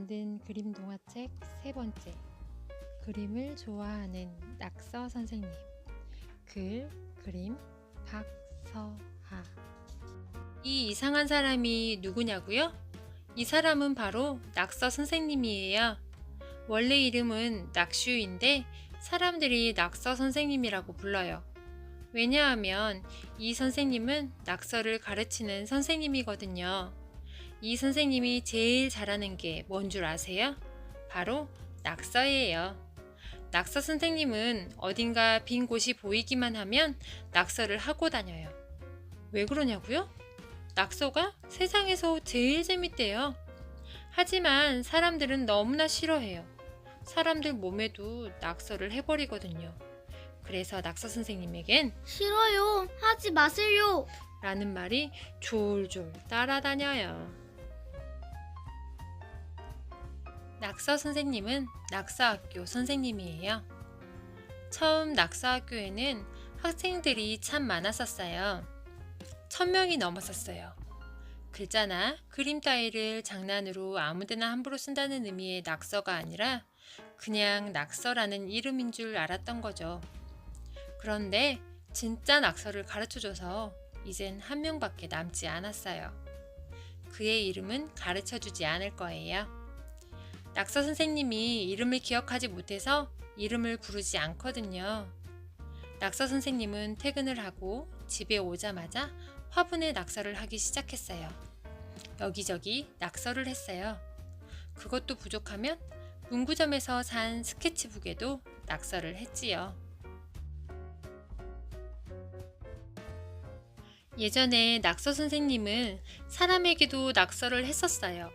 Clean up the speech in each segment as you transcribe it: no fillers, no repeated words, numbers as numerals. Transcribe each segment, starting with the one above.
만든 그림 동화책 세 번째. 그림을 좋아하는 낙서 선생님. 글, 그림, 박서하. 이 이상한 사람이 누구냐고요? 이 사람은 바로 낙서 선생님이에요. 원래 이름은 낙슈인데 사람들이 낙서 선생님이라고 불러요. 왜냐하면 이 선생님은 낙서를 가르치는 선생님이거든요. 이 선생님이 제일 잘하는 게 뭔 줄 아세요? 바로 낙서예요. 낙서 선생님은 어딘가 빈 곳이 보이기만 하면 낙서를 하고 다녀요. 왜 그러냐고요? 낙서가 세상에서 제일 재밌대요. 하지만 사람들은 너무나 싫어해요. 사람들 몸에도 낙서를 해버리거든요. 그래서 낙서 선생님에겐 싫어요. 하지 마세요. 라는 말이 졸졸 따라다녀요. 낙서 선생님은 낙서학교 선생님이에요. 처음 낙서학교에는 학생들이 참 많았었어요. 1000명이 넘었었어요. 글자나 그림 따위를 장난으로 아무데나 함부로 쓴다는 의미의 낙서가 아니라 그냥 낙서라는 이름인 줄 알았던 거죠. 그런데 진짜 낙서를 가르쳐줘서 이젠 한 명밖에 남지 않았어요. 그의 이름은 가르쳐주지 않을 거예요. 낙서 선생님이 이름을 기억하지 못해서 이름을 부르지 않거든요. 낙서 선생님은 퇴근을 하고 집에 오자마자 화분에 낙서를 하기 시작했어요. 여기저기 낙서를 했어요. 그것도 부족하면 문구점에서 산 스케치북에도 낙서를 했지요. 예전에 낙서 선생님은 사람에게도 낙서를 했었어요.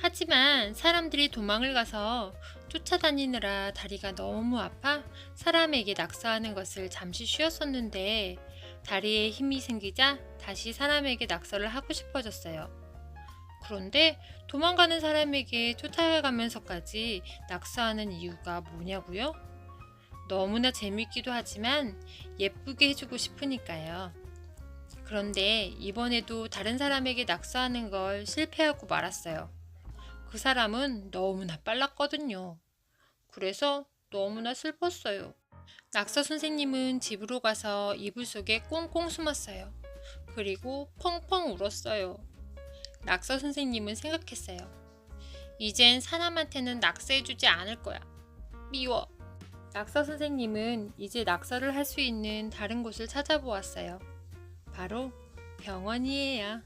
하지만 사람들이 도망을 가서 쫓아다니느라 다리가 너무 아파 사람에게 낙서하는 것을 잠시 쉬었었는데 다리에 힘이 생기자 다시 사람에게 낙서를 하고 싶어졌어요. 그런데 도망가는 사람에게 쫓아가면서까지 낙서하는 이유가 뭐냐고요? 너무나 재밌기도 하지만 예쁘게 해주고 싶으니까요. 그런데 이번에도 다른 사람에게 낙서하는 걸 실패하고 말았어요. 그 사람은 너무나 빨랐거든요. 그래서 너무나 슬펐어요. 낙서 선생님은 집으로 가서 이불 속에 꽁꽁 숨었어요. 그리고 펑펑 울었어요. 낙서 선생님은 생각했어요. 이젠 사람한테는 낙서해주지 않을 거야. 미워. 낙서 선생님은 이제 낙서를 할 수 있는 다른 곳을 찾아보았어요. 바로 병원이에요.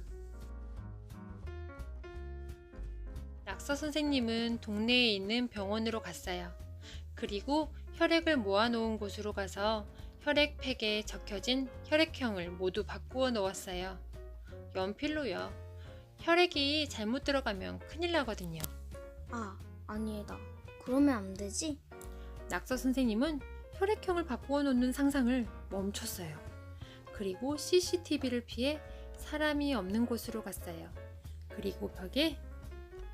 낙서 선생님은 동네에 있는 병원으로 갔어요. 그리고 혈액을 모아놓은 곳으로 가서 혈액팩에 적혀진 혈액형을 모두 바꾸어 놓았어요. 연필로요. 혈액이 잘못 들어가면 큰일 나거든요. 아니다. 그러면 안 되지? 낙서 선생님은 혈액형을 바꾸어 놓는 상상을 멈췄어요. 그리고 CCTV를 피해 사람이 없는 곳으로 갔어요. 그리고 벽에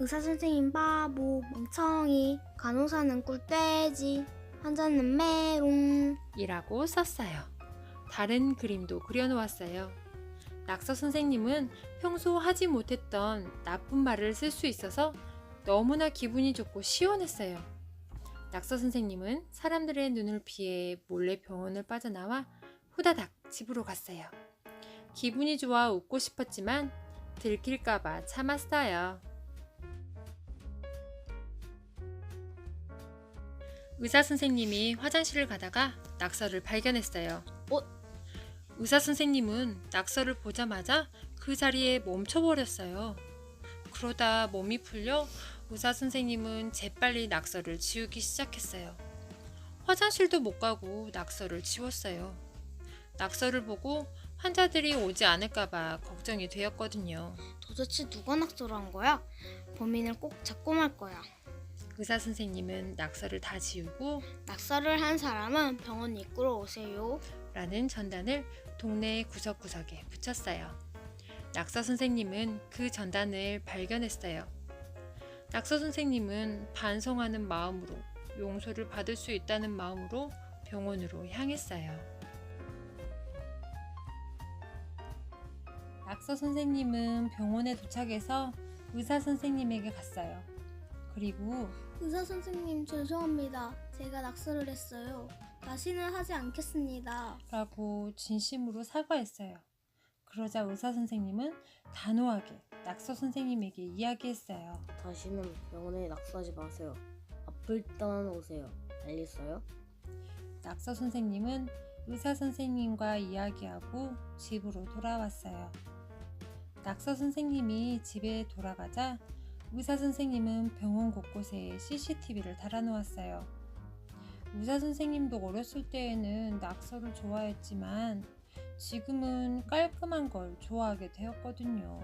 의사 선생님 바보, 멍청이, 간호사는 꿀돼지, 환자는 메롱. 이라고 썼어요. 다른 그림도 그려놓았어요. 낙서 선생님은 평소 하지 못했던 나쁜 말을 쓸 수 있어서 너무나 기분이 좋고 시원했어요. 낙서 선생님은 사람들의 눈을 피해 몰래 병원을 빠져나와 후다닥 집으로 갔어요. 기분이 좋아 웃고 싶었지만 들킬까봐 참았어요. 의사 선생님이 화장실을 가다가 낙서를 발견했어요. 의사 선생님은 낙서를 보자마자 그 자리에 멈춰버렸어요. 그러다 몸이 풀려 의사 선생님은 재빨리 낙서를 지우기 시작했어요. 화장실도 못 가고 낙서를 지웠어요. 낙서를 보고 환자들이 오지 않을까봐 걱정이 되었거든요. 도대체 누가 낙서를 한 거야? 범인을 꼭 잡고 말 거야. 의사 선생님은 낙서를 다 지우고 낙서를 한 사람은 병원 입구로 오세요. 라는 전단을 동네 구석구석에 붙였어요. 낙서 선생님은 그 전단을 발견했어요. 낙서 선생님은 반성하는 마음으로 용서를 받을 수 있다는 마음으로 병원으로 향했어요. 낙서 선생님은 병원에 도착해서 의사 선생님에게 갔어요. 그리고 의사 선생님 죄송합니다. 제가 낙서를 했어요. 다시는 하지 않겠습니다. 라고 진심으로 사과했어요. 그러자 의사 선생님은 단호하게 낙서 선생님에게 이야기했어요. 다시는 병원에 낙서하지 마세요. 아플 때만 오세요. 알겠어요? 낙서 선생님은 의사 선생님과 이야기하고 집으로 돌아왔어요. 낙서 선생님이 집에 돌아가자 의사 선생님은 병원 곳곳에 CCTV를 달아놓았어요. 의사 선생님도 어렸을 때에는 낙서를 좋아했지만 지금은 깔끔한 걸 좋아하게 되었거든요.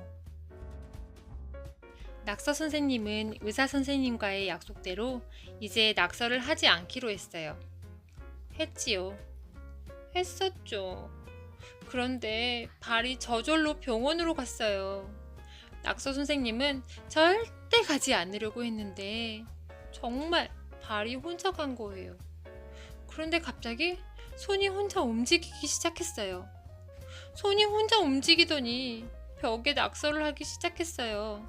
낙서 선생님은 의사 선생님과의 약속대로 이제 낙서를 하지 않기로 했어요. 했지요. 했었죠. 그런데 발이 저절로 병원으로 갔어요. 낙서 선생님은 절대 가지 않으려고 했는데 정말 발이 혼자 간 거예요. 그런데 갑자기 손이 혼자 움직이기 시작했어요. 손이 혼자 움직이더니 벽에 낙서를 하기 시작했어요.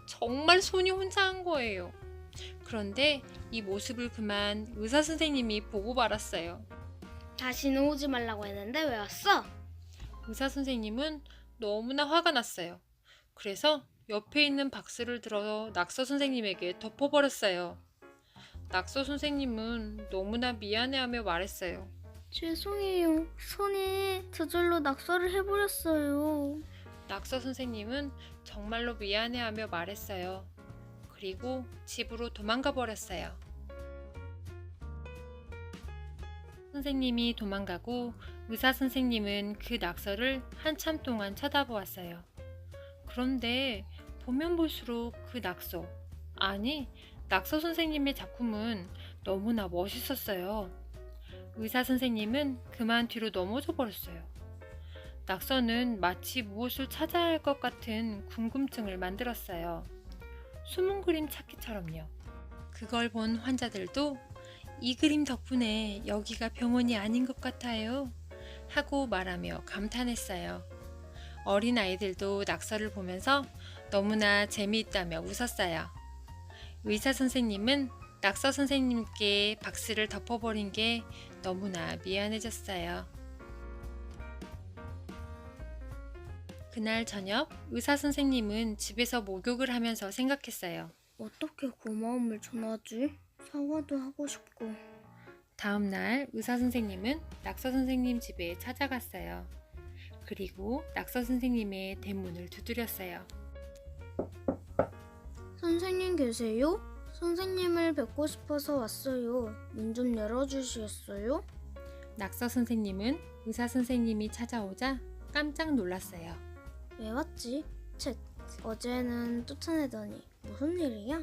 정말 손이 혼자 한 거예요. 그런데 이 모습을 그만 의사 선생님이 보고 말았어요. 다시는 오지 말라고 했는데 왜 왔어? 의사 선생님은 너무나 화가 났어요. 그래서 옆에 있는 박스를 들어 낙서 선생님에게 덮어버렸어요. 낙서 선생님은 너무나 미안해하며 말했어요. 죄송해요. 손이 저절로 낙서를 해버렸어요. 낙서 선생님은 정말로 미안해하며 말했어요. 그리고 집으로 도망가 버렸어요. 선생님이 도망가고 의사 선생님은 그 낙서를 한참 동안 쳐다보았어요. 그런데 보면 볼수록 그 낙서, 아니 낙서 선생님의 작품은 너무나 멋있었어요. 의사 선생님은 그만 뒤로 넘어져 버렸어요. 낙서는 마치 무엇을 찾아야 할 것 같은 궁금증을 만들었어요. 숨은 그림 찾기처럼요. 그걸 본 환자들도 이 그림 덕분에 여기가 병원이 아닌 것 같아요 하고 말하며 감탄했어요. 어린 아이들도 낙서를 보면서 너무나 재미있다며 웃었어요. 의사 선생님은 낙서 선생님께 박스를 덮어버린 게 너무나 미안해졌어요. 그날 저녁 의사 선생님은 집에서 목욕을 하면서 생각했어요. 어떻게 고마움을 전하지? 사과도 하고 싶고. 다음 날 의사 선생님은 낙서 선생님 집에 찾아갔어요. 그리고 낙서 선생님의 대문을 두드렸어요. 선생님 계세요? 선생님을 뵙고 싶어서 왔어요. 문 좀 열어주시겠어요? 낙서 선생님은 의사 선생님이 찾아오자 깜짝 놀랐어요. 왜 왔지? 쳇, 어제는 쫓아내더니 무슨 일이야?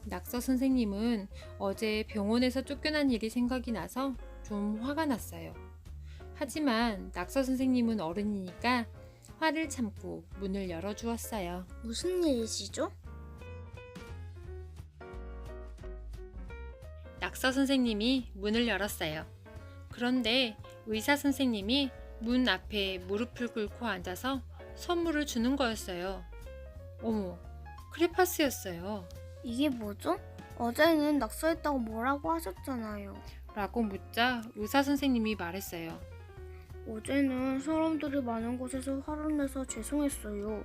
낙서 선생님은 어제 병원에서 쫓겨난 일이 생각이 나서 좀 화가 났어요. 하지만 낙서 선생님은 어른이니까 화를 참고 문을 열어주었어요. 무슨 일이시죠? 낙서 선생님이 문을 열었어요. 그런데 의사 선생님이 문 앞에 무릎을 꿇고 앉아서 선물을 주는 거였어요. 어머, 크레파스였어요. 이게 뭐죠? 어제는 낙서했다고 뭐라고 하셨잖아요. 라고 묻자 의사 선생님이 말했어요. 어제는 사람들이 많은 곳에서 화를 내서 죄송했어요.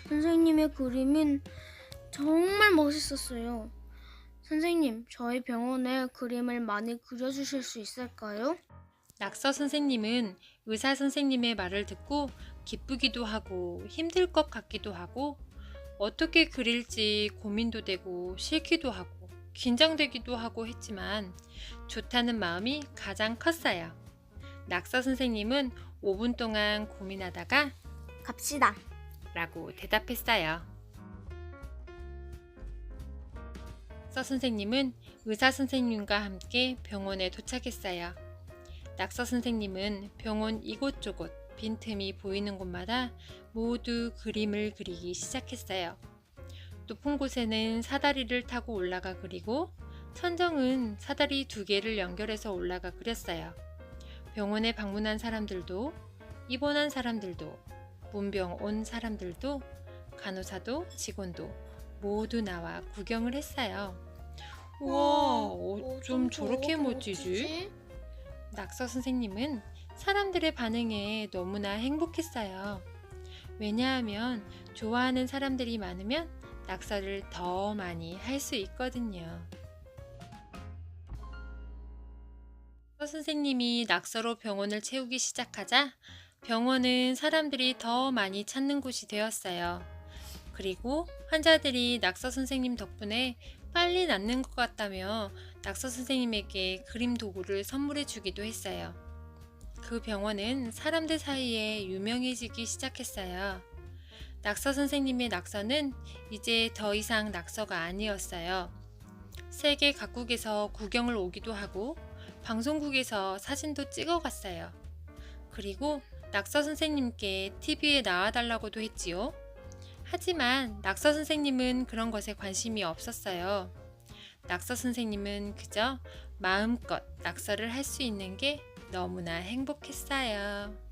선생님의 그림은 정말 멋있었어요. 선생님, 저희 병원에 그림을 많이 그려주실 수 있을까요? 낙서 선생님은 의사 선생님의 말을 듣고 기쁘기도 하고 힘들 것 같기도 하고 어떻게 그릴지 고민도 되고 싫기도 하고 긴장되기도 하고 했지만 좋다는 마음이 가장 컸어요. 낙서 선생님은 5분 동안 고민하다가 갑시다. 라고 대답했어요. 낙서 선생님은 의사 선생님과 함께 병원에 도착했어요. 낙서 선생님은 병원 이곳저곳 빈틈이 보이는 곳마다 모두 그림을 그리기 시작했어요. 높은 곳에는 사다리를 타고 올라가 그리고 천정은 사다리 2개를 연결해서 올라가 그렸어요. 병원에 방문한 사람들도 입원한 사람들도 문병 온 사람들도 간호사도 직원도 모두 나와 구경을 했어요. 와, 우와, 어쩜 저렇게 멋지지? 낙서 선생님은 사람들의 반응에 너무나 행복했어요. 왜냐하면 좋아하는 사람들이 많으면 낙서를 더 많이 할 수 있거든요. 낙서 선생님이 낙서로 병원을 채우기 시작하자 병원은 사람들이 더 많이 찾는 곳이 되었어요. 그리고 환자들이 낙서 선생님 덕분에 빨리 낫는 것 같다며 낙서 선생님에게 그림 도구를 선물해 주기도 했어요. 그 병원은 사람들 사이에 유명해지기 시작했어요. 낙서 선생님의 낙서는 이제 더 이상 낙서가 아니었어요. 세계 각국에서 구경을 오기도 하고 방송국에서 사진도 찍어갔어요. 그리고 낙서 선생님께 TV에 나와달라고도 했지요. 하지만 낙서 선생님은 그런 것에 관심이 없었어요. 낙서 선생님은 그저 마음껏 낙서를 할 수 있는 게 너무나 행복했어요.